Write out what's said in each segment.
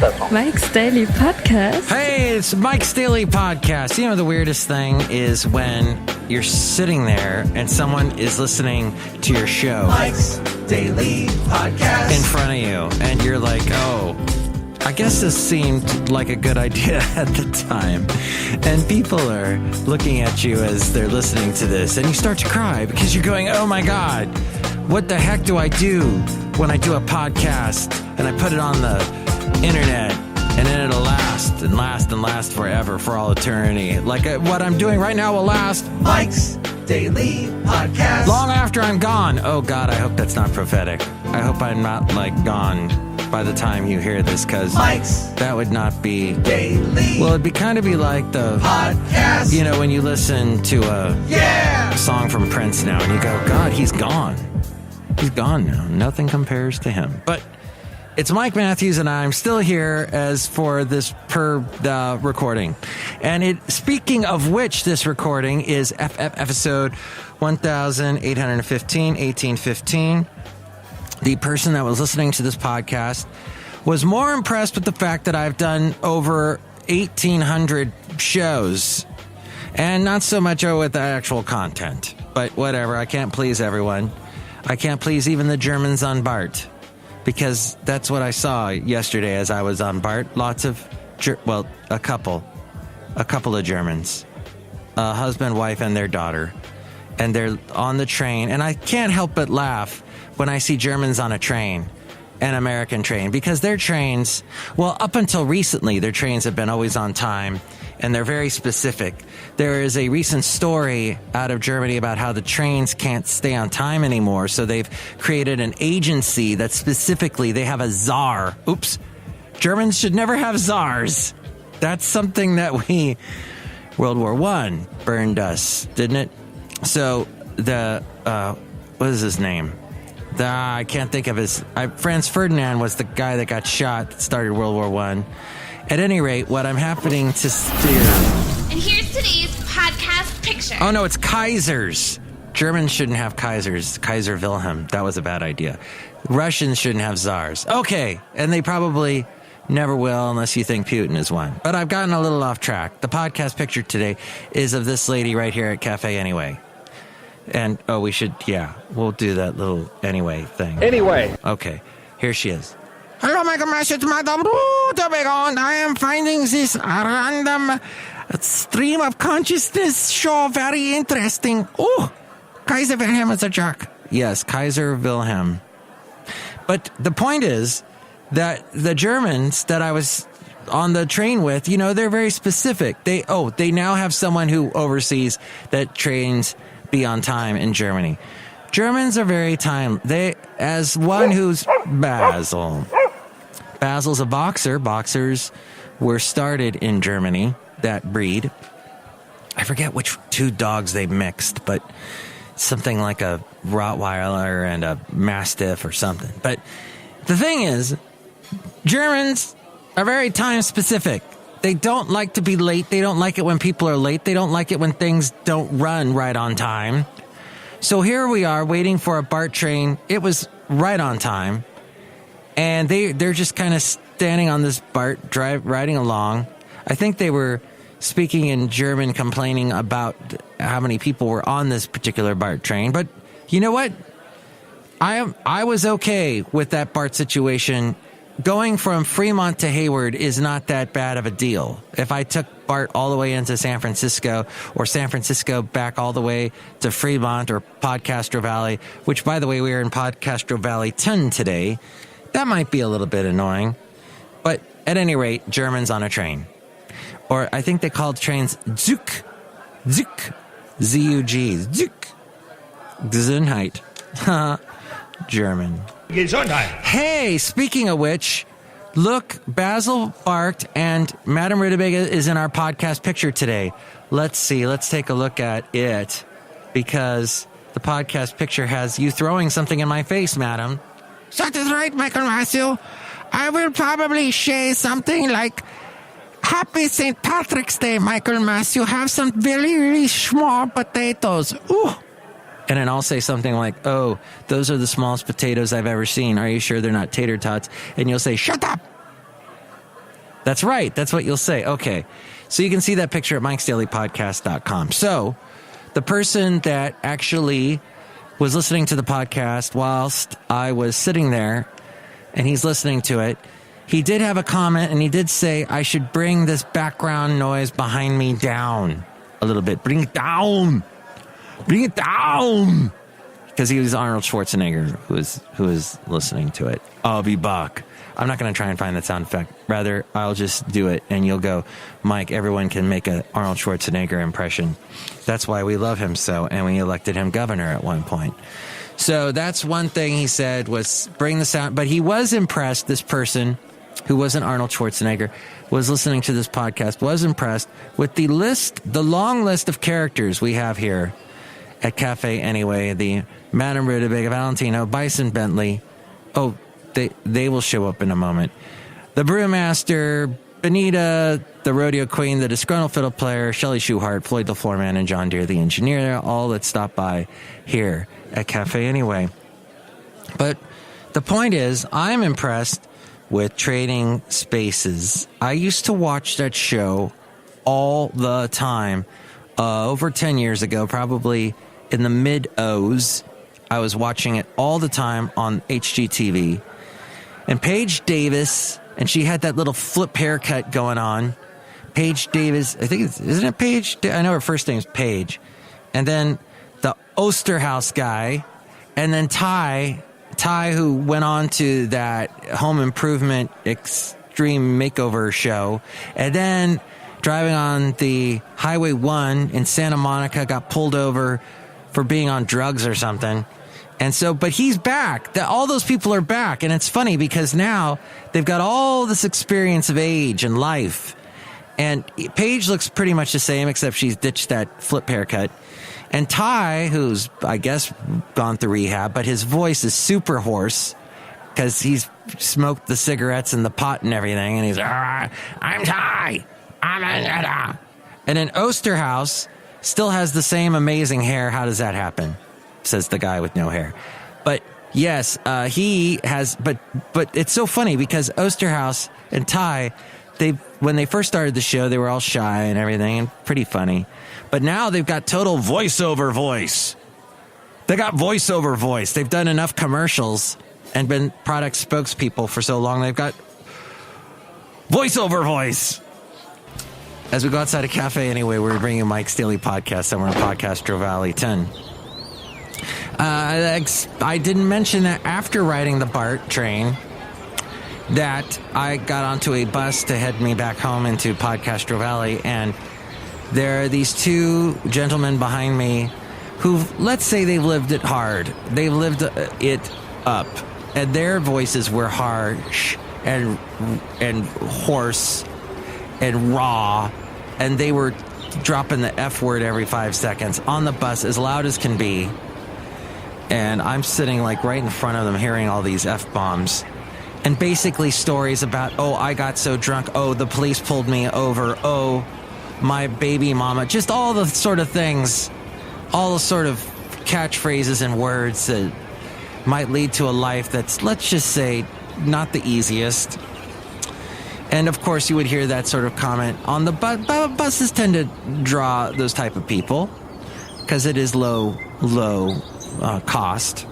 Mike's Daily Podcast. Hey, it's Mike's Daily Podcast. You know, the weirdest thing is when you're sitting there and someone is listening to your show. Mike's Daily Podcast. In front of you. And you're like, oh, I guess this seemed like a good idea at the time. And people are looking at you as they're listening to this. And you start to cry because you're going, oh my God, what the heck do I do when I do a podcast and I put it on the internet, and then it'll last and last and last forever, for all eternity. Like what I'm doing right now will last Mike's Daily Podcast. long after I'm gone. Oh God, I hope that's not prophetic. I hope I'm not gone by the time you hear this, because that would not be Daily. Well, it'd be kind of be like the Podcast. You know, when you listen to a song from Prince now and you go, God, he's gone. He's gone now. Nothing compares to him. But it's Mike Matthews, and I'm still here as for this recording. And speaking of which, this recording is episode 1815. The person that was listening to this podcast was more impressed with the fact that I've done over 1,800 shows, and not so much with the actual content. But whatever, I can't please everyone. I can't please even the Germans on BART. Because that's what I saw yesterday as I was on BART. Lots of, a couple of Germans, a husband, wife, and their daughter. And they're on the train. And I can't help but laugh when I see Germans on a train, an American train. Because their trains, well, up until recently, their trains have been always on time. And they're very specific. There is a recent story out of Germany about how the trains can't stay on time anymore. So they've created an agency that specifically, they have a czar. Oops. Germans should never have czars. That's something that World War I burned us, didn't it? So what is his name? I can't think of Franz Ferdinand was the guy that got shot that started World War I. At any rate, what I'm happening to steer... And here's today's podcast picture. Oh, no, it's Kaisers. Germans shouldn't have Kaisers. Kaiser Wilhelm. That was a bad idea. Russians shouldn't have czars. Okay, and they probably never will unless you think Putin is one. But I've gotten a little off track. The podcast picture today is of this lady right here at Cafe Anyway. And, we'll do that little anyway thing. Anyway. Okay, here she is. Hello, Michael Mash, it's Madame Rootabega, and I am finding this random stream of consciousness show very interesting. Oh, Kaiser Wilhelm is a jerk. Yes, Kaiser Wilhelm. But the point is that the Germans that I was on the train with, they're very specific. They now have someone who oversees that trains be on time in Germany. Germans are very as one who's Basil. Basil's a boxer. Boxers were started in Germany, that breed. I forget which two dogs they mixed, but something like a Rottweiler and a Mastiff or something. But the thing is, Germans are very time specific. They don't like to be late. They don't like it when people are late. They don't like it when things don't run right on time. So here we are waiting for a BART train. It was right on time. And they're just kind of standing on this BART, riding along. I think they were speaking in German, complaining about how many people were on this particular BART train. But you know what? I was okay with that BART situation. Going from Fremont to Hayward is not that bad of a deal. If I took BART all the way into San Francisco, or San Francisco back all the way to Fremont or Podcastro Valley, which, by the way, we are in Podcastro Valley 10 today, that might be a little bit annoying. But at any rate, Germans on a train. Or I think they called trains Zug. Zug. Z-U-G. Zug. Gesundheit. German. Gesundheit. Hey, speaking of which, look, Basil barked and Madame Rootabega is in our podcast picture today. Let's see. Let's take a look at it, because the podcast picture has you throwing something in my face, madam. That is right, Michael Matthew. I will probably say something like, Happy St. Patrick's Day, Michael Matthew. Have some really, really small potatoes. Ooh. And then I'll say something like, oh, those are the smallest potatoes I've ever seen. Are you sure they're not tater tots? And you'll say, shut up. That's right. That's what you'll say. Okay. So you can see that picture at MikesDailyPodcast.com. So the person that actually was listening to the podcast whilst I was sitting there and he's listening to it, he did have a comment and he did say I should bring this background noise behind me down a little bit. Bring it down. Bring it down. Because he was Arnold Schwarzenegger who was listening to it. I'll be back. I'm not going to try and find that sound effect. Rather, I'll just do it and you'll go, Mike, everyone can make a Arnold Schwarzenegger impression. That's why we love him so, and we elected him governor at one point. So that's one thing he said was bring the sound. But he was impressed, this person who wasn't Arnold Schwarzenegger, was listening to this podcast, was impressed with the long list of characters we have here at Cafe Anyway, the Madame Rootabega, Valentino, Bison Bentley. Oh, they will show up in a moment. The Brewmaster, Benita, the Rodeo Queen, the Disgruntled Fiddle Player, Chely Shoehart, Floyd the Floorman, and John Deere the Engineer, all that stop by here at Cafe Anyway. But the point is, I'm impressed with Trading Spaces. I used to watch that show all the time. Over 10 years ago, probably in the mid-O's, I was watching it all the time on HGTV. And Paige Davis, and she had that little flip haircut going on. Paige Davis, I think isn't it Paige? I know her first name's Paige. And then the Osterhaus guy, and then Ty, who went on to that Home Improvement Extreme Makeover show, and then driving on the Highway 1 in Santa Monica, got pulled over for being on drugs or something. And so, but he's back. All those people are back. And it's funny because now they've got all this experience of age and life. And Paige looks pretty much the same, except she's ditched that flip haircut. And Ty, who's, I guess, gone through rehab, but his voice is super hoarse because he's smoked the cigarettes and the pot and everything. And he's, I'm Ty. And then Osterhaus still has the same amazing hair. How does that happen? Says the guy with no hair. But yes, he has, but it's so funny because Osterhaus and Ty, when they first started the show, they were all shy and everything and pretty funny. But now they've got total voiceover voice. They got voiceover voice. They've done enough commercials and been product spokespeople for so long. They've got voiceover voice. As we go outside a cafe anyway, we're bringing Mike's Daily Podcast somewhere in Podcastro Valley 10. I didn't mention that after riding the BART train that I got onto a bus to head me back home into Podcastro Valley, and there are these two gentlemen behind me who, let's say they've lived it hard. They've lived it up, and their voices were harsh and hoarse and raw, and they were dropping the F word every 5 seconds on the bus as loud as can be. And I'm sitting like right in front of them hearing all these F-bombs. And basically stories about, oh, I got so drunk. Oh, the police pulled me over. Oh, my baby mama. Just all the sort of things, all the sort of catchphrases and words that might lead to a life that's, let's just say, not the easiest. And of course, you would hear that sort of comment on the bus. Buses tend to draw those type of people because it is low cost.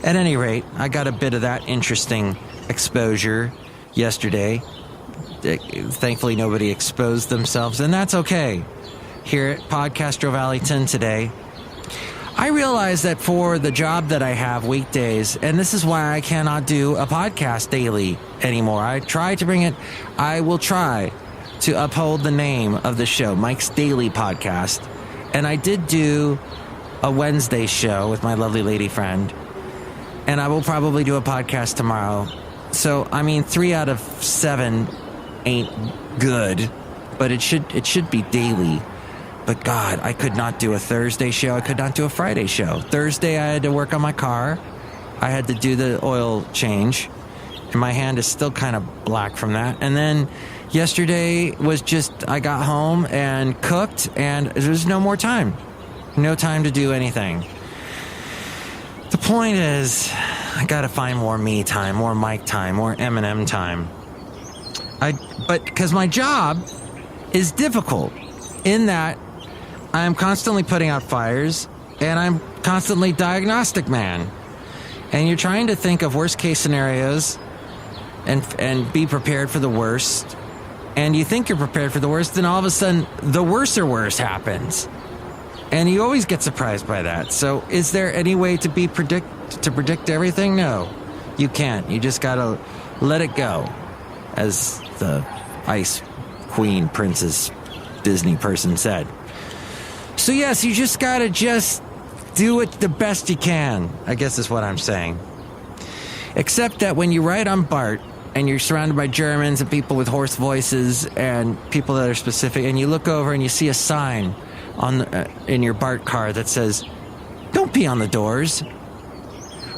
At any rate, I got a bit of that interesting exposure yesterday. Thankfully, nobody exposed themselves, and that's okay. Here at Podcastro Valley 10 today, I realize that for the job that I have weekdays, and this is why I cannot do a podcast daily anymore. I try to bring it, I will try to uphold the name of the show, Mike's Daily Podcast. And I did do a Wednesday show with my lovely lady friend, and I will probably do a podcast tomorrow. So, I mean, 3 out of 7 ain't good, but it should be daily. But God, I could not do a Thursday show. I could not do a Friday show. Thursday, I had to work on my car. I had to do the oil change, and my hand is still kind of black from that. And then yesterday was just, I got home and cooked, and there was no more time. No time to do anything. The point is, I gotta find more me time, more Mike time, more Eminem time. But because my job is difficult in that I'm constantly putting out fires and I'm constantly diagnostic man. And you're trying to think of worst case scenarios and be prepared for the worst. And you think you're prepared for the worst, then all of a sudden the worser worse happens. And you always get surprised by that. So is there any way to predict everything? No, you can't. You just gotta let it go, as the Ice Queen Princess Disney person said. So yes, you just gotta do it the best you can, I guess is what I'm saying. Except that when you ride on BART and you're surrounded by Germans and people with hoarse voices and people that are specific, and you look over and you see a sign in your BART car that says, "Don't pee on the doors."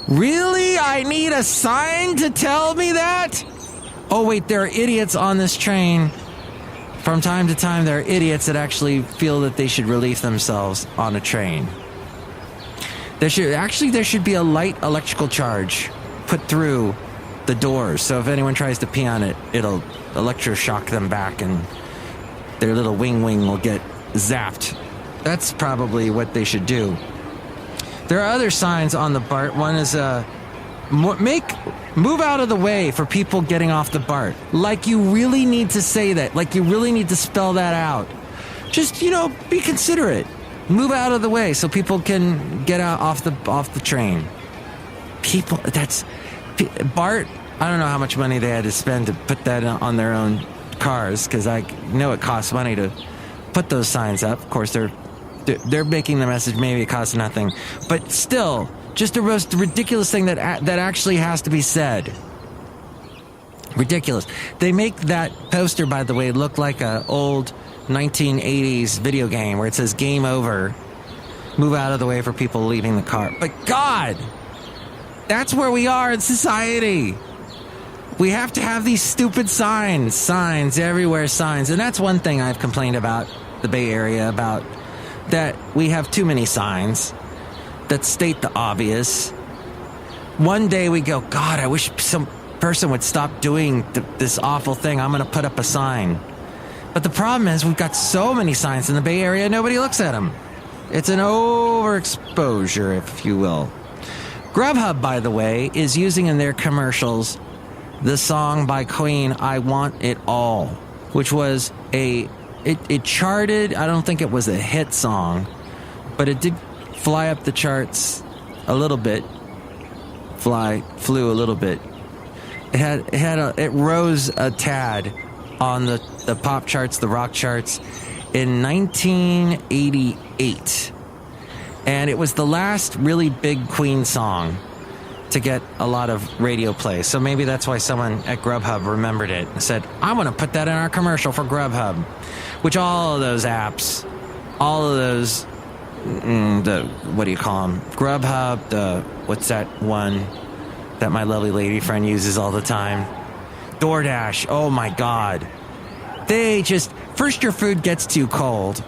Really? I need a sign to tell me that? Oh wait, there are idiots on this train. From time to time, there are idiots that actually feel that they should relieve themselves on a train. There should be a light electrical charge put through the doors, so if anyone tries to pee on it, it'll electroshock them back and their little wing will get zapped. That's probably what they should do. There are other signs on the BART. One is move out of the way for people getting off the BART. Like you really need to say that. Like you really need to spell that out. Just, be considerate. Move out of the way so people can get out off the train. BART, I don't know how much money they had to spend to put that on their own cars, because I know it costs money to put those signs up. Of course, they're making the message, maybe it costs nothing. But still, just the most ridiculous thing that actually has to be said. Ridiculous. They make that poster, by the way, look like an old 1980s video game where it says "Game Over." Move out of the way for people leaving the car. But God, that's where we are in society. We have to have these stupid signs everywhere, signs. And that's one thing I've complained about the Bay Area, about that we have too many signs that state the obvious. One day we go, God, I wish some person would stop doing this awful thing. I'm going to put up a sign. But the problem is we've got so many signs in the Bay Area, nobody looks at them. It's an overexposure, if you will. Grubhub, by the way, is using in their commercials the song by Queen, "I Want It All," which was it charted. I don't think it was a hit song, but it did fly up the charts a little bit. Flew a little bit. It rose a tad on the pop charts, the rock charts, in 1988. And it was the last really big Queen song to get a lot of radio play. So maybe that's why someone at Grubhub remembered it and said, "I'm going to put that in our commercial for Grubhub." Which all of those apps, all of those, what do you call them? Grubhub, what's that one that my lovely lady friend uses all the time? DoorDash, oh my God. They just, first your food gets too cold.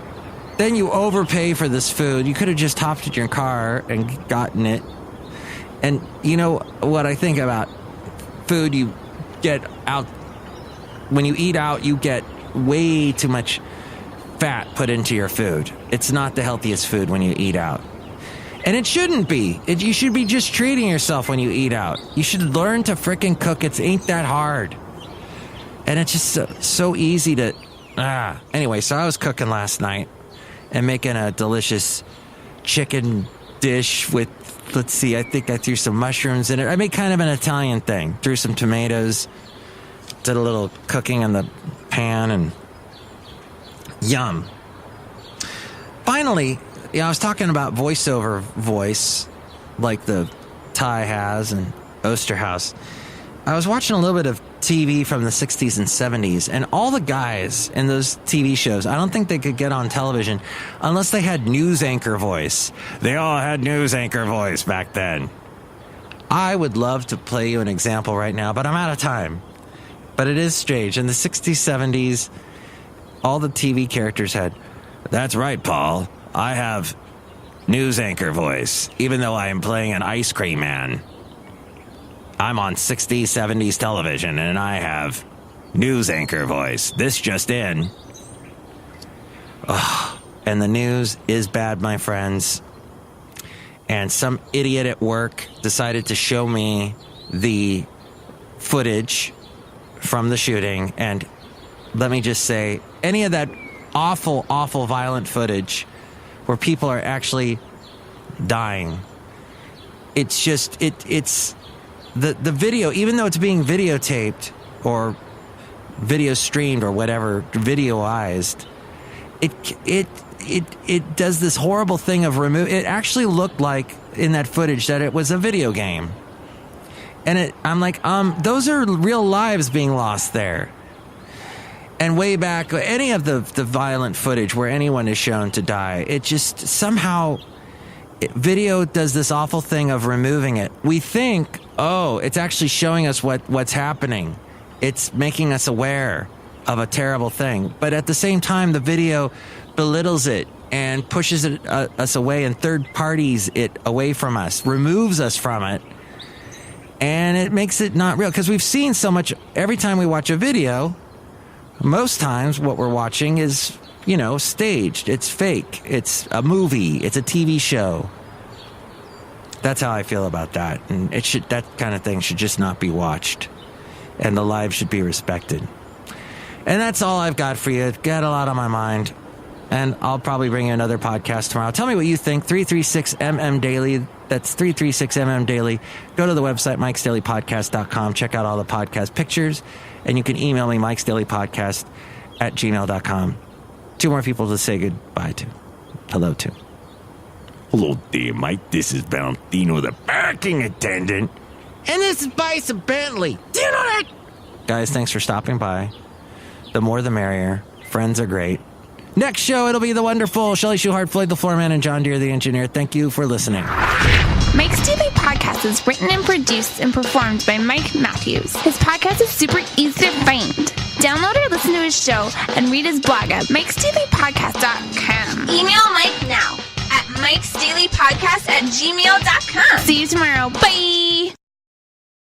Then you overpay for this food. You could have just hopped in your car and gotten it. And you know what I think about food you get out, when you eat out, you get way too much fat put into your food. It's not the healthiest food when you eat out. And it shouldn't be. You should be just treating yourself when you eat out. You should learn to frickin' cook. It ain't that hard. And it's just so easy to... Anyway, so I was cooking last night and making a delicious chicken dish with, let's see, I think I threw some mushrooms in it. I made kind of an Italian thing. Threw some tomatoes, did a little cooking in the pan, and yum. Finally, I was talking about voiceover voice, like the Ty has and Osterhaus. I was watching a little bit of TV from the 60s and 70s, and all the guys in those TV shows, I don't think they could get on television unless they had news anchor voice. They all had news anchor voice back then. I would love to play you an example right now, but I'm out of time. But it is strange. In the 60s, 70s, all the TV characters had, "That's right, Paul. I have news anchor voice, even though I am playing an ice cream man. I'm on 60s, 70s television, and I have news anchor voice. This just in. And the news is bad, my friends. And some idiot at work decided to show me the footage from the shooting. And let me just say, any of that awful, awful violent footage where people are actually dying, it's just, it's the video, even though it's being videotaped or video streamed or whatever, videoized, it does this horrible thing of it actually looked like in that footage that it was a video game. And I'm like, those are real lives being lost there. And way back, any of the violent footage where anyone is shown to die, it just somehow, video does this awful thing of removing it. We think, it's actually showing us what's happening. It's making us aware of a terrible thing. But at the same time, the video belittles it and pushes us away, and third parties it away from us, removes us from it. And it makes it not real. Because we've seen so much, every time we watch a video, most times what we're watching is, staged. It's fake. It's a movie. It's a TV show. That's how I feel about that. And that kind of thing should just not be watched. And the lives should be respected. And that's all I've got for you. Got a lot on my mind. And I'll probably bring you another podcast tomorrow. Tell me what you think. 336MM Daily. That's 336MM Daily. Go to the website, MikesDailyPodcast.com. Check out all the podcast pictures. And you can email me, MikesDailyPodcast@gmail.com. 2 more people to say goodbye to. Hello to. Hello there, Mike. This is Valentino, the parking attendant. And this is Bison Bentley. Do you know that? Guys, thanks for stopping by. The more the merrier. Friends are great. Next show, it'll be the wonderful Chely Shoehart, Floyd the Floorman, and John Deere the engineer. Thank you for listening. Mike's Daily Podcast is written and produced and performed by Mike Matthews. His podcast is super easy to find. Download or listen to his show and read his blog at MikesDailyPodcast.com. Email Mike now at MikesDailyPodcast@gmail.com. See you tomorrow. Bye!